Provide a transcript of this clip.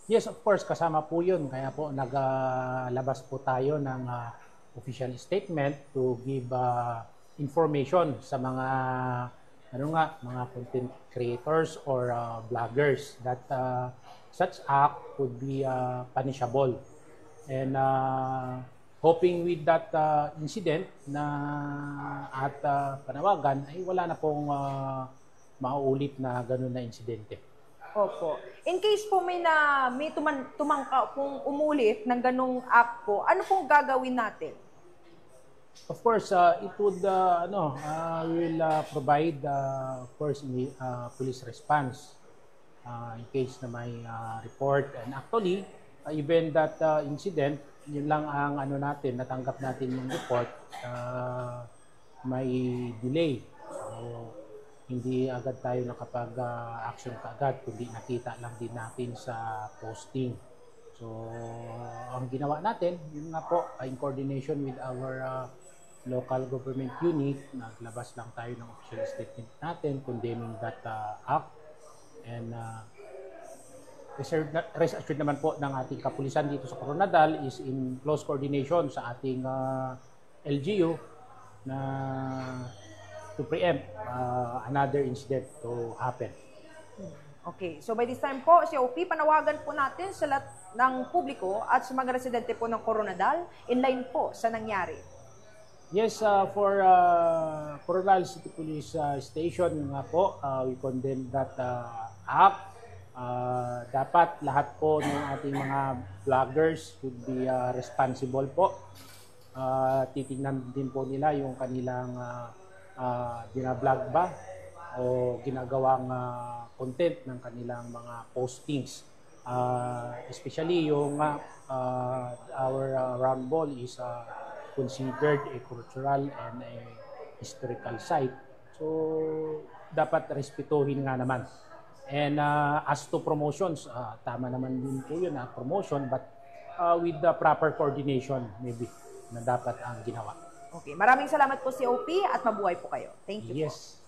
Yes, of course, kasama po yun. Kaya po naglabas po tayo ng official statement to give information sa mga mga content creators or vloggers that such act could be punishable. And hoping with that incident na at panawagan ay wala na pong mauulit na ganun na insidente. Opo. In case po may tumangka pong umulit ng ganong act po, ano pong gagawin natin? Of course, it would we will provide of course police response in case na may report. And actually, even that incident, yun lang ang natanggap natin yung report, may delay. So, hindi agad tayo nakapag-action kaagad, kundi nakita lang din natin sa posting. So, ang ginawa natin, yun nga po, in coordination with our local government unit, naglabas lang tayo ng official statement natin condemning that act. And rest assured naman po ng ating kapulisan dito sa Coronadal is in close coordination sa ating LGU na to preempt another incident to happen. Okay, so by this time po, si OP, panawagan po natin sa lahat ng publiko at sa mga residente po ng Coronadal in line po sa nangyari. Yes, for Coronadal City Police Station nga po, we condemn that act. Dapat lahat po ng ating mga vloggers would be responsible po. Titingnan din po nila yung kanilang binablog ba o ginagawang content ng kanilang mga postings. Especially yung our round ball is considered a cultural and a historical site. So, dapat respetuhin nga naman. And as to promotions, tama naman din po yun promotion, but with the proper coordination maybe na dapat ang ginawa. Okay, maraming salamat po si OP at mabuhay po kayo. Thank you Yes. po.